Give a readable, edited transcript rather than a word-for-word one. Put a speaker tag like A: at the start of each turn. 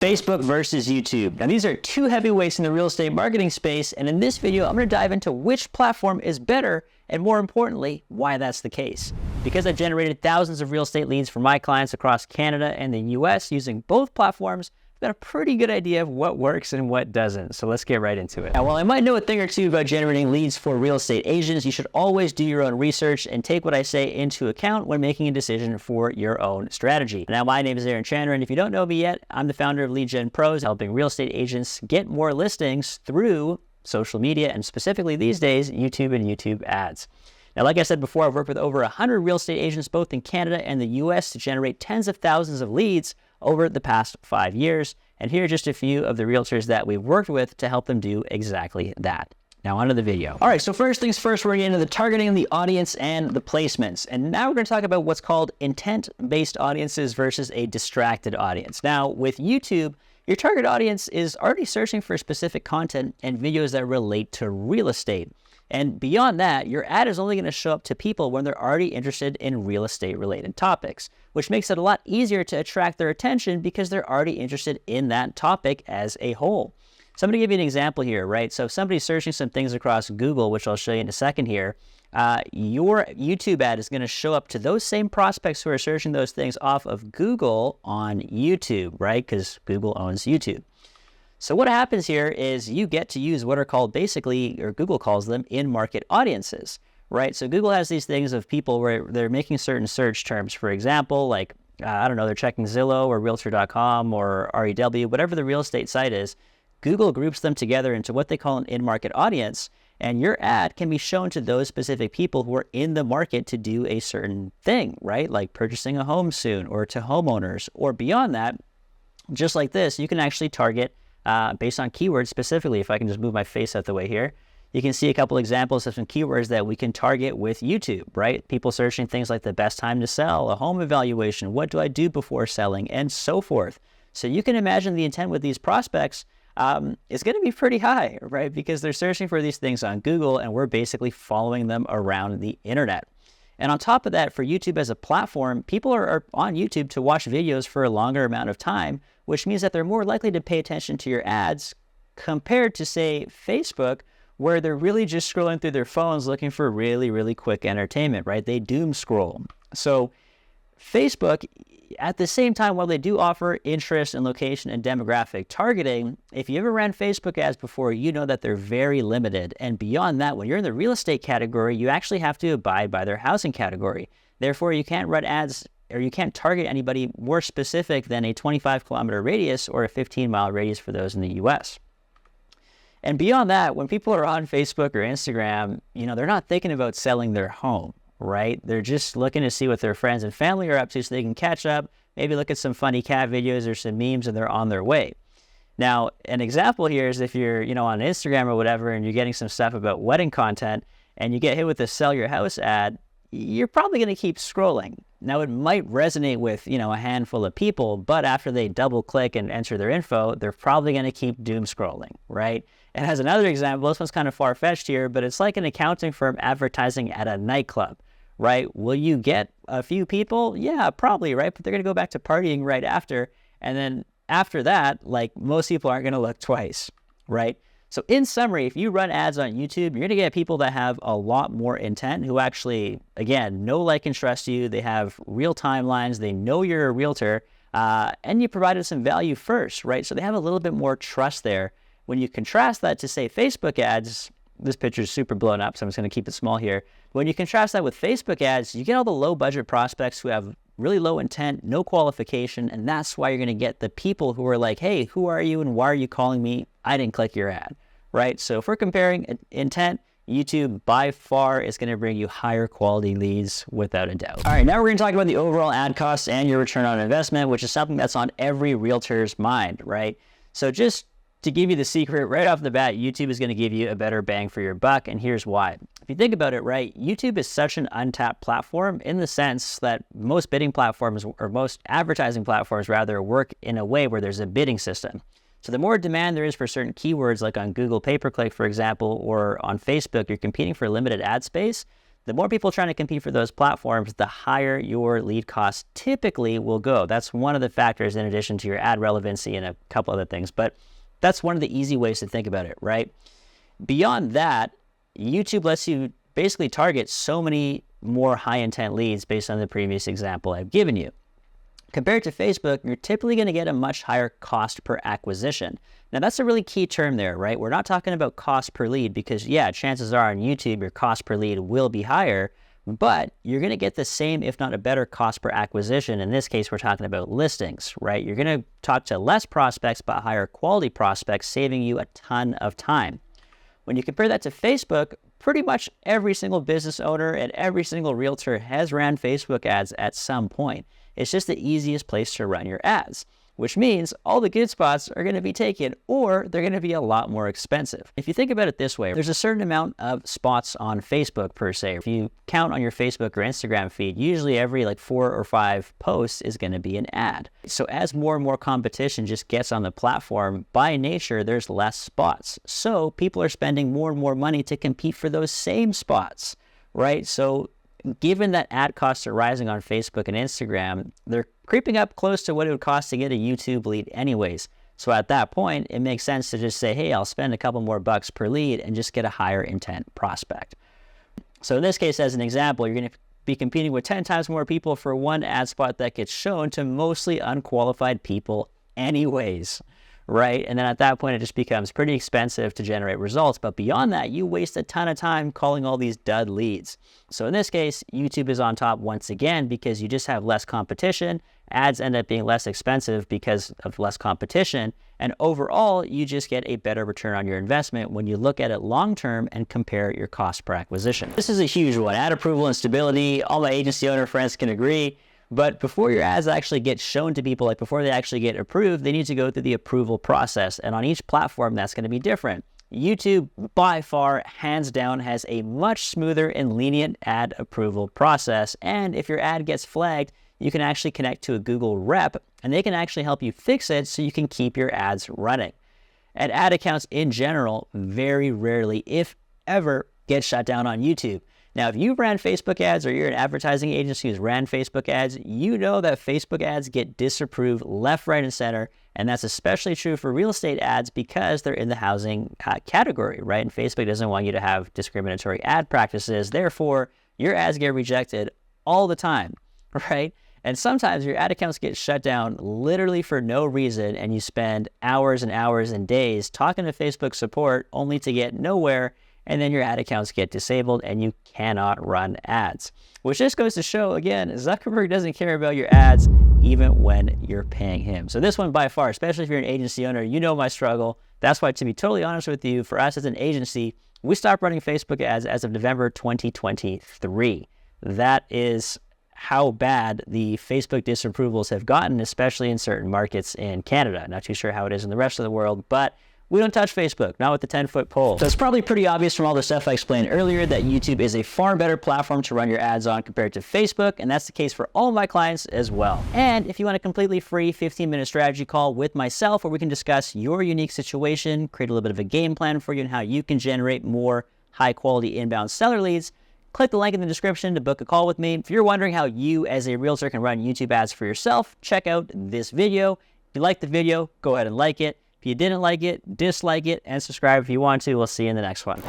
A: Facebook versus YouTube. Now, these are two heavyweights in the real estate marketing space, and in this video, I'm going to dive into which platform is better, and more importantly, why that's the case. Because I've generated thousands of real estate leads for my clients across Canada and the US using both platforms, I've got a pretty good idea of what works and what doesn't. So let's get right into it. Now, while I might know a thing or two about generating leads for real estate agents, you should always do your own research and take what I say into account when making a decision for your own strategy. Now, my name is Aaron Chandler, and if you don't know me yet, I'm the founder of Lead Gen Pros, helping real estate agents get more listings through social media, and specifically these days, YouTube and YouTube ads. Now, like I said before, I've worked with over 100 real estate agents both in Canada and the US to generate tens of thousands of leads over the past 5 years. And here are just a few of the realtors that we've worked with to help them do exactly that. Now, onto the video. All right, so first things first, we're getting into the targeting, the audience, and the placements. And now we're going to talk about what's called intent-based audiences versus a distracted audience. Now, with YouTube, your target audience is already searching for specific content and videos that relate to real estate. And beyond that, your ad is only going to show up to people when they're already interested in real estate related topics, which makes it a lot easier to attract their attention because they're already interested in that topic as a whole. So I'm going to give you an example here, right? So if somebody's searching some things across Google, which I'll show you in a second here, your YouTube ad is going to show up to those same prospects who are searching those things off of Google on YouTube, right? Because Google owns YouTube. So what happens here is you get to use what are called basically, or Google calls them, in-market audiences, right? So Google has these things of people where they're making certain search terms. For example, like, I don't know, they're checking Zillow or Realtor.com or REW, whatever the real estate site is. Google groups them together into what they call an in-market audience, and your ad can be shown to those specific people who are in the market to do a certain thing, right? Like purchasing a home soon, or to homeowners, or beyond that. Just like this, you can actually target based on keywords specifically. If I can just move my face out the way here, you can see a couple examples of some keywords that we can target with YouTube, right? People searching things like the best time to sell, a home evaluation, what do I do before selling, and so forth. So you can imagine the intent with these prospects is going to be pretty high, right? Because they're searching for these things on Google, and we're basically following them around the internet. And on top of that, for YouTube as a platform, people are on YouTube to watch videos for a longer amount of time, which means that they're more likely to pay attention to your ads compared to, say, Facebook, where they're really just scrolling through their phones looking for really, really quick entertainment, right? They doom scroll. So Facebook, at the same time, while they do offer interest and location and demographic targeting, if you ever ran Facebook ads before, you know that they're very limited. And beyond that, when you're in the real estate category, you actually have to abide by their housing category. Therefore, you can't run ads, or you can't target anybody more specific than a 25-kilometer radius or a 15-mile radius for those in the US. And beyond that, when people are on Facebook or Instagram, you know, they're not thinking about selling their home, right? They're just looking to see what their friends and family are up to so they can catch up, maybe look at some funny cat videos or some memes, and they're on their way. Now, an example here is if you're, you know, on Instagram or whatever, and you're getting some stuff about wedding content, and you get hit with a sell your house ad, you're probably going to keep scrolling. Now, it might resonate with, you know, a handful of people, but after they double click and enter their info, they're probably going to keep doom scrolling, right? And as another example, this one's kind of far-fetched here, but it's like an accounting firm advertising at a nightclub, right? Will you get a few people? Yeah, probably, right? But they're going to go back to partying right after. And then after that, like, most people aren't going to look twice, right? So in summary, if you run ads on YouTube, you're going to get people that have a lot more intent, who actually, again, know, like, and trust you. They have real timelines. They know you're a realtor, and you provided some value first, right? So they have a little bit more trust there. When you contrast that to, say, Facebook ads, this picture is super blown up, so I'm just going to keep it small here. When you contrast that with Facebook ads, you get all the low-budget prospects who have really low intent, no qualification, and that's why you're going to get the people who are like, hey, who are you and why are you calling me? I didn't click your ad, right? So if we're comparing intent, YouTube by far is going to bring you higher quality leads without a doubt. All right, now we're going to talk about the overall ad costs and your return on investment, which is something that's on every realtor's mind, right? So just to give you the secret right off the bat, YouTube is going to give you a better bang for your buck, and here's why. If you think about it, right, YouTube is such an untapped platform in the sense that most bidding platforms, or most advertising platforms rather, work in a way where there's a bidding system. So the more demand there is for certain keywords, like on Google pay-per-click, for example, or on Facebook, you're competing for limited ad space, the more people trying to compete for those platforms, the higher your lead cost typically will go. That's one of the factors in addition to your ad relevancy and a couple other things, but that's one of the easy ways to think about it, right? Beyond that, YouTube lets you basically target so many more high intent leads based on the previous example I've given you. Compared to Facebook, you're typically going to get a much higher cost per acquisition. Now, that's a really key term there, right? We're not talking about cost per lead because, yeah, chances are on YouTube, your cost per lead will be higher, but you're going to get the same, if not a better cost per acquisition. In this case, we're talking about listings, right? You're going to talk to less prospects, but higher quality prospects, saving you a ton of time. When you compare that to Facebook, pretty much every single business owner and every single realtor has ran Facebook ads at some point. It's just the easiest place to run your ads, which means all the good spots are going to be taken or they're going to be a lot more expensive. If you think about it this way, there's a certain amount of spots on Facebook per se. If you count on your Facebook or Instagram feed, usually every like 4 or 5 posts is going to be an ad. So as more and more competition just gets on the platform, by nature, there's less spots. So people are spending more and more money to compete for those same spots, right? So given that ad costs are rising on Facebook and Instagram, they're creeping up close to what it would cost to get a YouTube lead anyways. So at that point, it makes sense to just say, hey, I'll spend a couple more bucks per lead and just get a higher intent prospect. So in this case, as an example, you're going to be competing with 10 times more people for one ad spot that gets shown to mostly unqualified people anyways, right? And then at that point, it just becomes pretty expensive to generate results. But beyond that, you waste a ton of time calling all these dud leads. So in this case, YouTube is on top once again because you just have less competition. Ads end up being less expensive because of less competition. And overall, you just get a better return on your investment when you look at it long-term and compare your cost per acquisition. This is a huge one. Ad approval and stability. All my agency owner friends can agree. But before your ads actually get shown to people, like before they actually get approved, they need to go through the approval process. And on each platform, that's going to be different. YouTube, by far, hands down, has a much smoother and lenient ad approval process. And if your ad gets flagged, you can actually connect to a Google rep, and they can actually help you fix it so you can keep your ads running. And ad accounts in general very rarely, if ever, get shut down on YouTube. Now, if you ran Facebook ads or you're an advertising agency who's ran Facebook ads, you know that Facebook ads get disapproved left, right, and center. And that's especially true for real estate ads because they're in the housing category, right? And Facebook doesn't want you to have discriminatory ad practices. Therefore, your ads get rejected all the time, right? And sometimes your ad accounts get shut down literally for no reason, and you spend hours and hours and days talking to Facebook support only to get nowhere. And then your ad accounts get disabled and you cannot run ads. Which just goes to show, again, Zuckerberg doesn't care about your ads even when you're paying him. So this one by far, especially if you're an agency owner, you know my struggle. That's why, to be totally honest with you, for us as an agency, we stopped running Facebook ads as of November 2023. That is how bad the Facebook disapprovals have gotten, especially in certain markets in Canada. Not too sure how it is in the rest of the world, but we don't touch Facebook, not with the 10-foot pole. So it's probably pretty obvious from all the stuff I explained earlier that YouTube is a far better platform to run your ads on compared to Facebook, and that's the case for all of my clients as well. And if you want a completely free 15-minute strategy call with myself where we can discuss your unique situation, create a little bit of a game plan for you and how you can generate more high-quality inbound seller leads, click the link in the description to book a call with me. If you're wondering how you as a realtor can run YouTube ads for yourself, check out this video. If you liked the video, go ahead and like it. If you didn't like it, dislike it, and subscribe if you want to. We'll see you in the next one.